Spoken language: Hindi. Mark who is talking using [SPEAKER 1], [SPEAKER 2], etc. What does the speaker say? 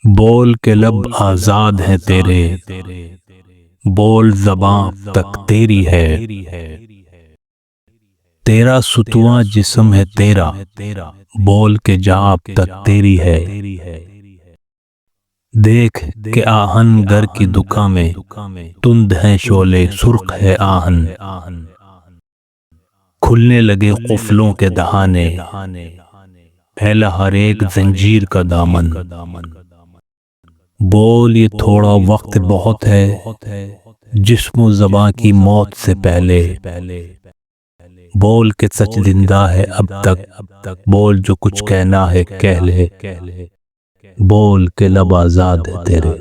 [SPEAKER 1] बोल के लब आजाद हैं तेरे, बोल ज़बां तक तेरी है। तेरा सुतवां जिस्म है तेरा, बोल के जा अब तक तेरी है। देख के आहन घर की दुका में, तुंद हैं शोले सुर्ख है आहन। खुलने लगे कुफलों के दहाने, फैला हर एक जंजीर का दामन। बोल ये थोड़ा वक्त बहुत है, जिस्म ज़बां की मौत से पहले। बोल के सच जिंदा है अब तक, बोल जो कुछ कहना है कह ले। बोल के लब आजाद है तेरे।